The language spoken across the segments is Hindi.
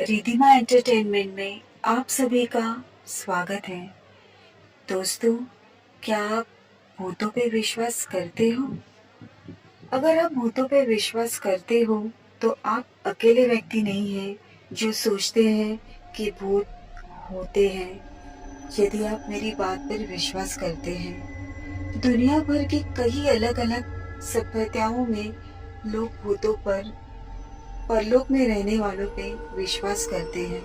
रिधिमा एंटरटेनमेंट में आप सभी का स्वागत है। दोस्तों, क्या आप भूतों पे विश्वास करते हो? अगर आप भूतों पे विश्वास करते हो तो आप अकेले व्यक्ति नहीं हैं जो सोचते हैं कि भूत होते हैं। यदि आप मेरी बात पर विश्वास करते हैं, दुनिया भर की कई अलग-अलग सभ्यताओं में लोग भूतों पर परलोक में रहने वालों पे विश्वास करते हैं।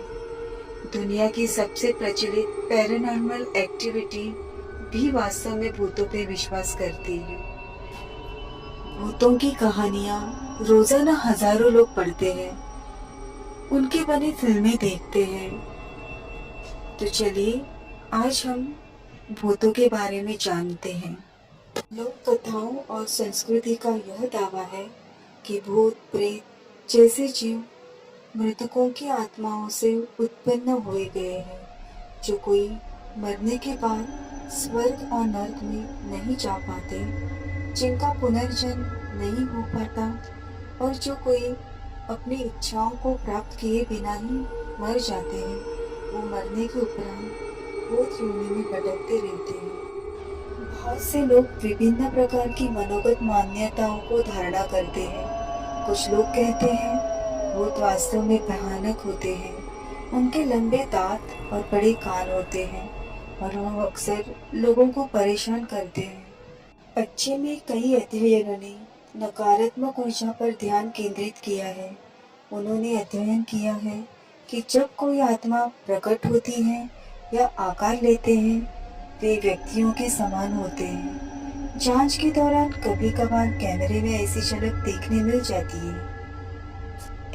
दुनिया की सबसे प्रचलित पैरानॉर्मल एक्टिविटी भी वास्तव में भूतों पे विश्वास करती है। भूतों की कहानियाँ रोजाना हजारों लोग पढ़ते हैं, उनकी बनी फिल्में देखते हैं। तो चलिए आज हम भूतों के बारे में जानते हैं। लोक कथाओं और संस्कृति का यह दावा है कि भूत प्रेत जैसे जीव मृतकों की आत्माओं से उत्पन्न हुए गए हैं, जो कोई मरने के बाद स्वर्ग और नर्क में नहीं जा पाते, जिनका पुनर्जन्म नहीं हो पाता और जो कोई अपनी इच्छाओं को प्राप्त किए बिना ही मर जाते हैं, वो मरने के उपरांत भूत योनि में भटकते रहते हैं। बहुत से लोग विभिन्न प्रकार की मनोगत मान्यताओं को धारणा करते हैं। कुछ लोग कहते हैं भूत वास्तव में भयानक होते हैं, उनके लंबे दांत और बड़े कान होते हैं और वह अक्सर लोगों को परेशान करते हैं। पश्चिम में कई अध्ययनों ने नकारात्मक ऊर्जा पर ध्यान केंद्रित किया है। उन्होंने अध्ययन किया है कि जब कोई आत्मा प्रकट होती है या आकार लेते हैं, वे व्यक्तियों के समान होते हैं। जांच के दौरान कभी कभार कैमरे में ऐसी झलक देखने मिल जाती है।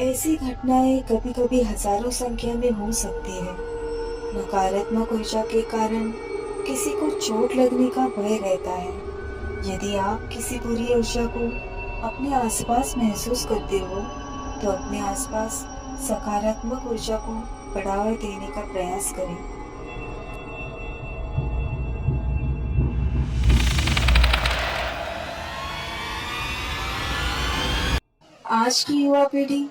ऐसी घटनाएं कभी कभी हजारों संख्या में हो सकती है। नकारात्मक ऊर्जा के कारण किसी को चोट लगने का भय रहता है। यदि आप किसी बुरी ऊर्जा को अपने आसपास महसूस करते हो, तो अपने आसपास सकारात्मक ऊर्जा को बढ़ावा देने का प्रयास करें। आज की युवा पीढ़ी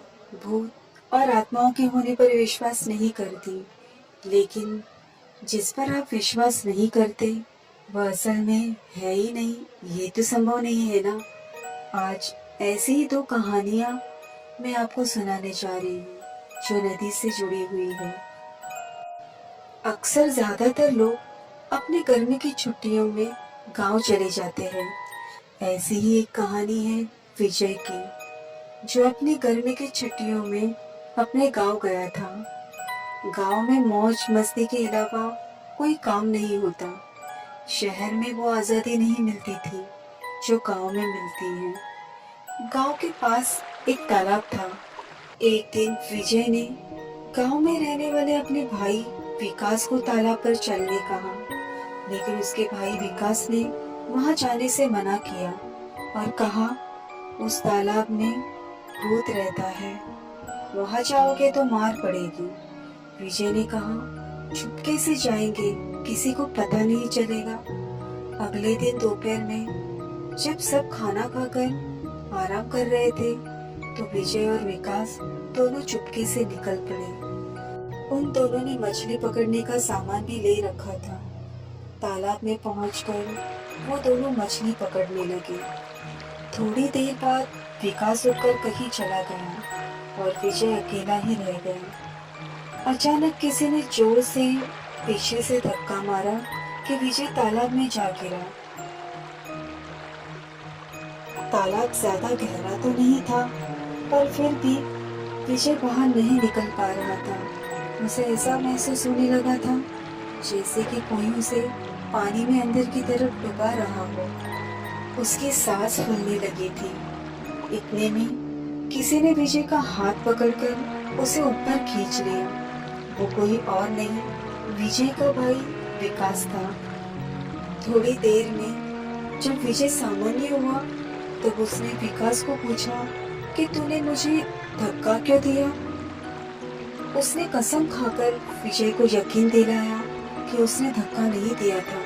भूत और आत्माओं के होने पर विश्वास नहीं करती, लेकिन जिस पर आप विश्वास नहीं करते वह असल में है ही नहीं, ये तो संभव नहीं है ना। आज ऐसी ही दो कहानियां मैं आपको सुनाने जा रही हूँ जो नदी से जुड़ी हुई है। अक्सर ज्यादातर लोग अपने गर्मी की छुट्टियों में गांव चले जाते हैं। ऐसी ही एक कहानी है विजय की, जो अपनी गर्मी की छुट्टियों में अपने गांव गया था। गांव में मौज मस्ती के अलावा कोई काम नहीं होता। शहर में वो आज़ादी नहीं मिलती थी जो गांव में मिलती है। गांव के पास एक तालाब था। एक दिन विजय ने गांव में रहने वाले अपने भाई विकास को तालाब पर चलने कहा, लेकिन उसके भाई विकास ने वहां जाने से मना किया और कहा उस तालाब में भूत रहता है, वहां जाओगे तो मार पड़ेगी। विजय ने कहा चुपके से जाएंगे, किसी को पता नहीं चलेगा। अगले दिन दोपहर में जब सब खाना खाकर आराम कर रहे थे, तो विजय और विकास दोनों चुपके से निकल पड़े। उन दोनों ने मछली पकड़ने का सामान भी ले रखा था। तालाब में पहुंचकर वो दोनों मछली पकड़ने लगे। थोड़ी देर बाद विकास उठकर कहीं चला गया और विजय अकेला ही रह गया। अचानक किसी ने जोर से पीछे से धक्का मारा कि विजय तालाब में जा गिरा। तालाब ज्यादा गहरा तो नहीं था, पर फिर भी विजय बाहर नहीं निकल पा रहा था। उसे ऐसा महसूस होने लगा था जैसे कि कोई उसे पानी में अंदर की तरफ डुबा रहा हो। उसकी सांस फूलने लगी थी। इतने में किसी ने विजय का हाथ पकड़कर उसे ऊपर खींच लिया। वो कोई और नहीं, विजय का भाई विकास था। थोड़ी देर में जब विजय सामान्य हुआ, तब उसने विकास को पूछा कि तूने मुझे धक्का क्यों दिया। उसने कसम खाकर विजय को यकीन दिलाया कि उसने धक्का नहीं दिया था।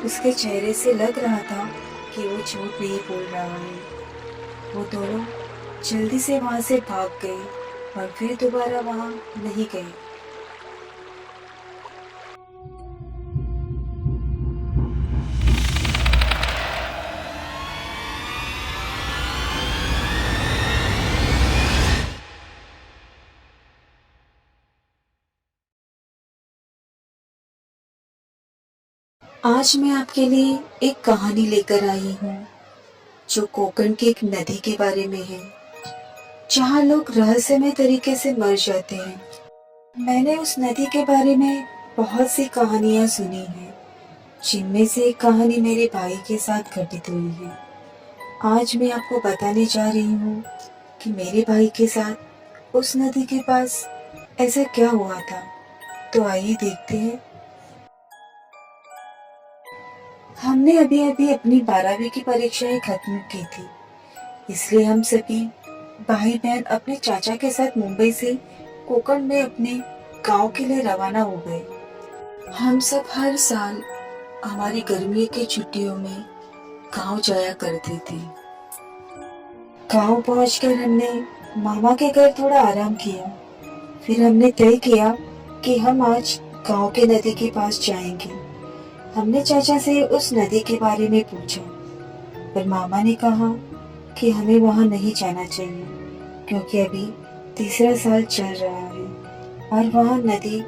उसके चेहरे से लग रहा था कि वो झूठ नहीं बोल रहा है। वो दोनों जल्दी से वहां से भाग गए और फिर दोबारा वहां नहीं गए। आज मैं आपके लिए एक कहानी लेकर आई हूँ जो कोकण की एक नदी के बारे में है, जहाँ लोग रहस्यमय तरीके से मर जाते हैं। मैंने उस नदी के बारे में बहुत सी कहानियां सुनी हैं, जिनमें से एक कहानी मेरे भाई के साथ घटित हुई है। आज मैं आपको बताने जा रही हूँ कि मेरे भाई के साथ उस नदी के पास ऐसा क्या हुआ था। तो आइए देखते हैं। हमने अभी अभी अपनी 12वीं की परीक्षाएं खत्म की थी, इसलिए हम सभी भाई बहन अपने चाचा के साथ मुंबई से कोकण में अपने गांव के लिए रवाना हो गए। हम सब हर साल हमारी गर्मी की छुट्टियों में गांव जाया करते थे। गांव पहुंचकर हमने मामा के घर थोड़ा आराम किया। फिर हमने तय किया कि हम आज गांव के नदी के पास जाएंगे। हमने चाचा से उस नदी के बारे में पूछा, पर मामा ने कहा कि हमें वहां नहीं जाना चाहिए, क्योंकि अभी तीसरा साल चल रहा है और वहां नदी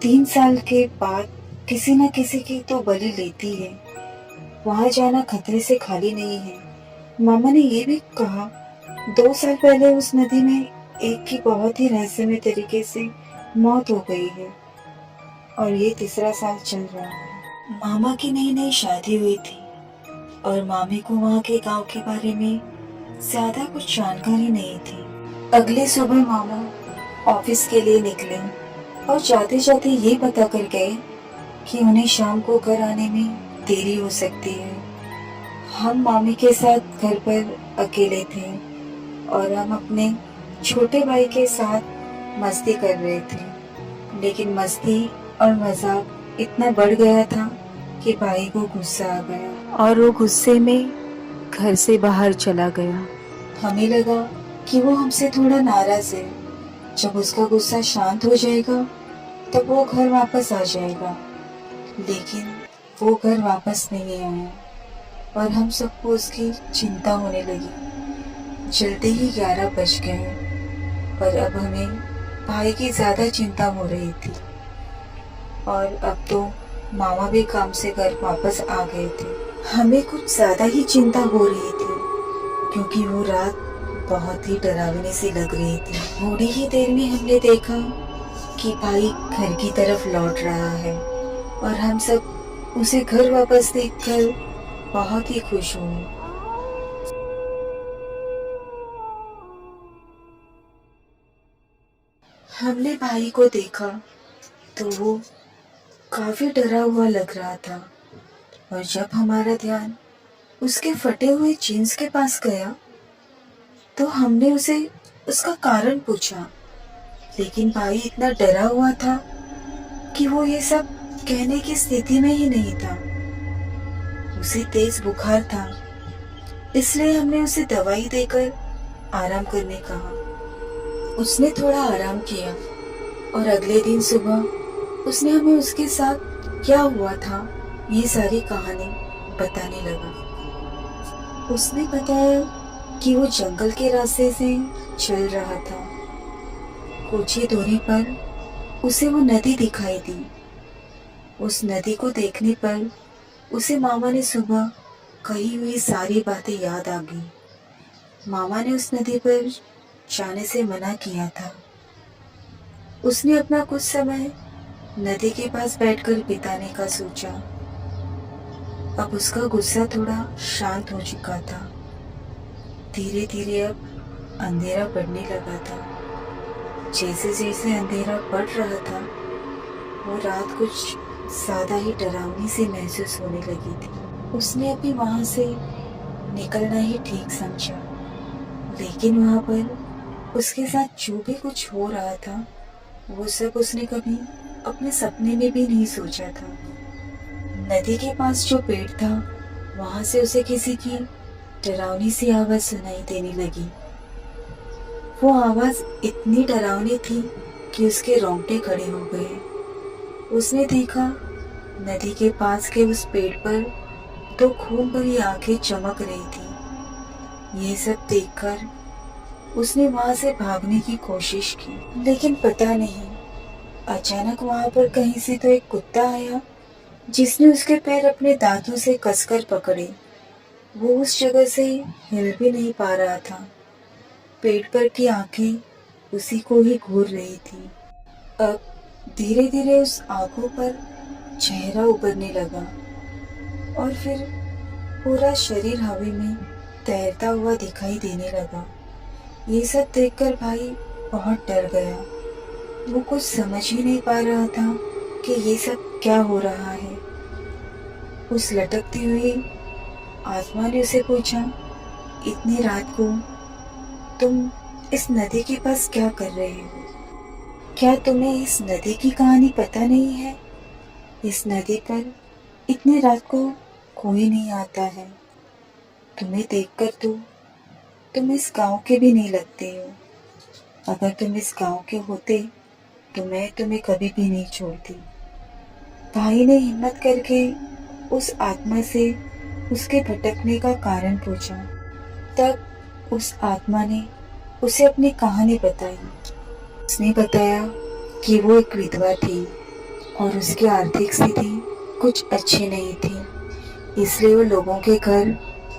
3 साल के बाद किसी न किसी की तो बलि लेती है। वहां जाना खतरे से खाली नहीं है। मामा ने ये भी कहा 2 साल पहले उस नदी में एक की बहुत ही रहस्यमय तरीके से मौत हो गई है और ये तीसरा साल चल रहा है। मामा की नई नई शादी हुई थी और मामी को वहाँ के गांव के बारे में ज्यादा कुछ जानकारी नहीं थी। अगले सुबह मामा ऑफिस के लिए निकले और जाते जाते ये बता कर गए कि उन्हें शाम को घर आने में देरी हो सकती है। हम मामी के साथ घर पर अकेले थे और हम अपने छोटे भाई के साथ मस्ती कर रहे थे, लेकिन मस्ती और मजाक इतना बढ़ गया था कि भाई को गुस्सा आ गया और वो गुस्से में घर से बाहर चला गया। हमें लगा कि वो हमसे थोड़ा नाराज है। जब उसका गुस्सा शांत हो जाएगा तब वो घर वापस आ जाएगा, लेकिन वो घर वापस नहीं आया और हम सबको उसकी चिंता होने लगी। जल्दी ही 11 बज गए पर अब हमें भाई की ज्यादा चिंता हो रही थी और अब तो मामा भी काम से घर वापस आ गए थे। हमें कुछ ज्यादा ही चिंता हो रही थी क्योंकि वो रात बहुत ही डरावनी सी लग रही थी। थोड़ी ही देर में हमने देखा कि भाई घर की तरफ लौट रहा है और हम सब उसे घर वापस देखकर बहुत ही खुश हुए। हमने भाई को देखा तो वो काफी डरा हुआ लग रहा था और जब हमारा ध्यान उसके फटे हुए जीन्स के पास गया तो हमने उसे उसका कारण पूछा, लेकिन भाई इतना डरा हुआ था कि वो ये सब कहने की स्थिति में ही नहीं था। उसे तेज बुखार था, इसलिए हमने उसे दवाई देकर आराम करने कहा। उसने थोड़ा आराम किया और अगले दिन सुबह उसने हमें उसके साथ क्या हुआ था ये सारी कहानी बताने लगा। उसने बताया कि वो जंगल के रास्ते से चल रहा था। कुछ ही दूरी पर उसे वो नदी दिखाई दी। उस नदी को देखने पर उसे मामा ने सुबह कही हुई सारी बातें याद आ गई। मामा ने उस नदी पर जाने से मना किया था। उसने अपना कुछ समय नदी के पास बैठकर बिताने का सोचा। अब उसका गुस्सा थोड़ा शांत हो चुका था। धीरे धीरे अब अंधेरा पड़ने लगा था। जैसे जैसे अंधेरा पड़ रहा था वो रात कुछ ज्यादा ही डरावनी सी महसूस होने लगी थी। उसने अभी वहां से निकलना ही ठीक समझा, लेकिन वहां पर उसके साथ जो भी कुछ हो रहा था वो सब उसने कभी अपने सपने में भी नहीं सोचा था। नदी के पास जो पेड़ था वहां से उसे किसी की डरावनी सी आवाज सुनाई देने लगी। वो आवाज इतनी डरावनी थी कि उसके रोंगटे खड़े हो गए। उसने देखा नदी के पास के उस पेड़ पर दो खून भरी आंखें चमक रही थी। ये सब देखकर उसने वहां से भागने की कोशिश की, लेकिन पता नहीं अचानक वहां पर कहीं से तो एक कुत्ता आया जिसने उसके पैर अपने दांतों से कसकर पकड़े। वो उस जगह से हिल भी नहीं पा रहा था। पेड़ पर की आंखें उसी को ही घूर रही थी। अब धीरे धीरे उस आंखों पर चेहरा उभरने लगा और फिर पूरा शरीर हवा में तैरता हुआ दिखाई देने लगा। ये सब देखकर भाई बहुत डर गया। वो कुछ समझ ही नहीं पा रहा था कि ये सब क्या हो रहा है। उस लटकती हुई आत्मा ने उसे पूछा, इतनी रात को तुम इस नदी के पास क्या कर रहे हो? क्या तुम्हें इस नदी की कहानी पता नहीं है? इस नदी पर इतनी रात को कोई नहीं आता है। तुम्हें देखकर तो तुम इस गांव के भी नहीं लगते हो। अगर तुम इस गांव के होते तो मैं तुम्हें कभी भी नहीं छोड़ती। भाई ने हिम्मत करके उस आत्मा से उसके भटकने का कारण पूछा। तब उस आत्मा ने उसे अपनी कहानी बताई। उसने बताया कि वो एक विधवा थी और उसकी आर्थिक स्थिति कुछ अच्छी नहीं थी, इसलिए वो लोगों के घर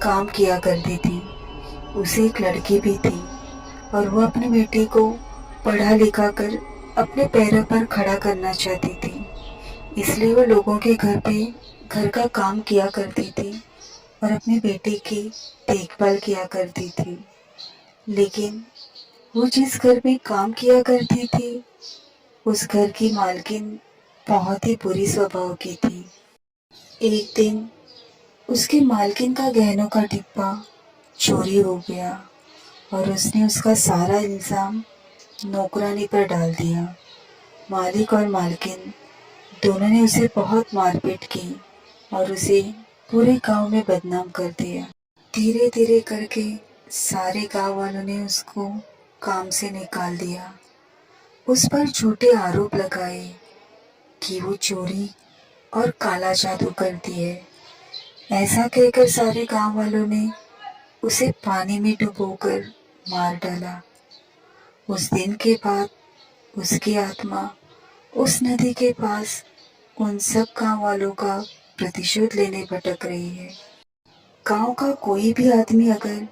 काम किया करती थी। उसे एक लड़की भी थी और वो अपने बेटे को पढ़ा लिखा कर अपने पैरों पर खड़ा करना चाहती थी, इसलिए वो लोगों के घर पे घर का काम किया करती थी और अपने बेटे की देखभाल किया करती थी। लेकिन वो जिस घर में काम किया करती थी उस घर की मालकिन बहुत ही बुरी स्वभाव की थी। एक दिन उसकी मालकिन का गहनों का डिब्बा चोरी हो गया और उसने उसका सारा इल्जाम नौकरानी पर डाल दिया। मालिक और मालकिन दोनों ने उसे बहुत मारपीट की और उसे पूरे गांव में बदनाम कर दिया। धीरे धीरे करके सारे गांव वालों ने उसको काम से निकाल दिया। उस पर झूठे आरोप लगाए कि वो चोरी और काला जादू करती है। ऐसा कहकर सारे गांव वालों ने उसे पानी में डुबोकर मार डाला। उस दिन के बाद उसकी आत्मा उस नदी के पास उन सब गांव वालों का प्रतिशोध लेने भटक रही है। गांव का कोई भी आदमी अगर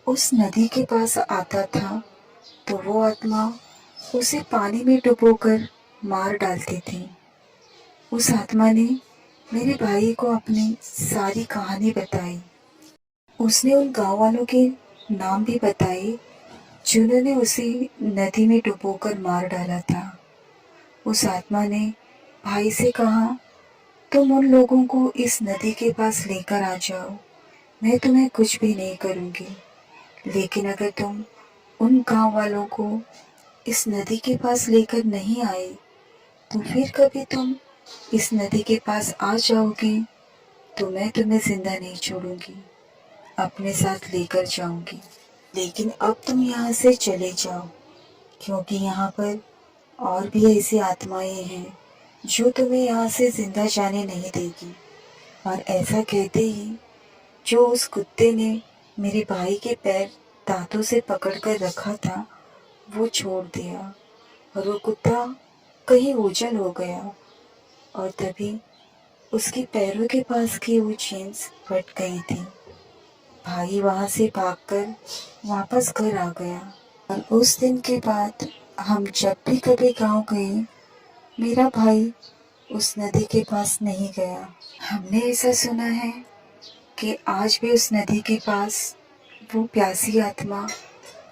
उस नदी के पास आता था तो वो आत्मा उसे पानी में डुबोकर मार डालती थी। उस आत्मा ने मेरे भाई को अपनी सारी कहानी बताई। उसने उन गांव वालों के नाम भी बताए जिन्होंने उसे नदी में डुबोकर मार डाला था। उस आत्मा ने भाई से कहा, तुम उन लोगों को इस नदी के पास लेकर आ जाओ, मैं तुम्हें कुछ भी नहीं करूंगी। लेकिन अगर तुम उन गांव वालों को इस नदी के पास लेकर नहीं आए तो फिर कभी तुम इस नदी के पास आ जाओगे तो मैं तुम्हें जिंदा नहीं छोड़ूंगी, अपने साथ लेकर जाऊंगी। लेकिन अब तुम यहाँ से चले जाओ, क्योंकि यहाँ पर और भी ऐसी आत्माएं हैं जो तुम्हें यहाँ से जिंदा जाने नहीं देगी। और ऐसा कहते ही जो उस कुत्ते ने मेरे भाई के पैर दांतों से पकड़कर रखा था वो छोड़ दिया और वो कुत्ता कहीं ओझल हो गया और तभी उसके पैरों के पास की वो जीन्स फट गई थी। भाई वहां से भागकर वापस घर आ गया और उस दिन के बाद हम जब भी कभी गांव गए मेरा भाई उस नदी के पास नहीं गया। हमने ऐसा सुना है कि आज भी उस नदी के पास वो प्यासी आत्मा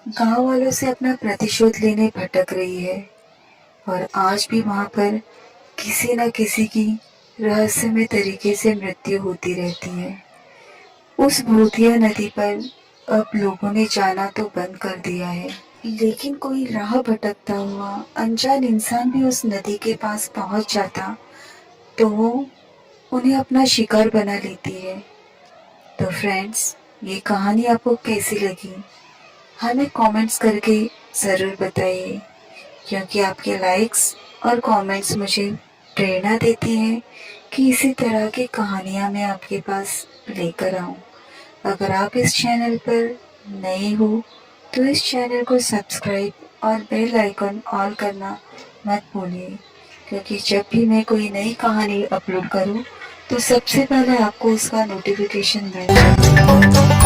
गांव वालों से अपना प्रतिशोध लेने भटक रही है और आज भी वहां पर किसी न किसी की रहस्यमय तरीके से मृत्यु होती रहती है। उस भूतिया नदी पर अब लोगों ने जाना तो बंद कर दिया है, लेकिन कोई राह भटकता हुआ अनजान इंसान भी उस नदी के पास पहुंच जाता तो वो उन्हें अपना शिकार बना लेती है। तो फ्रेंड्स, ये कहानी आपको कैसी लगी हमें कमेंट्स करके ज़रूर बताइए, क्योंकि आपके लाइक्स और कमेंट्स मुझे प्रेरणा देती हैं कि इसी तरह की कहानियाँ मैं आपके पास लेकर आऊँ। अगर आप इस चैनल पर नए हो तो इस चैनल को सब्सक्राइब और बेल आइकन ऑल करना मत भूलिए, क्योंकि जब भी मैं कोई नई कहानी अपलोड करूँ तो सबसे पहले आपको उसका नोटिफिकेशन मिल जाए।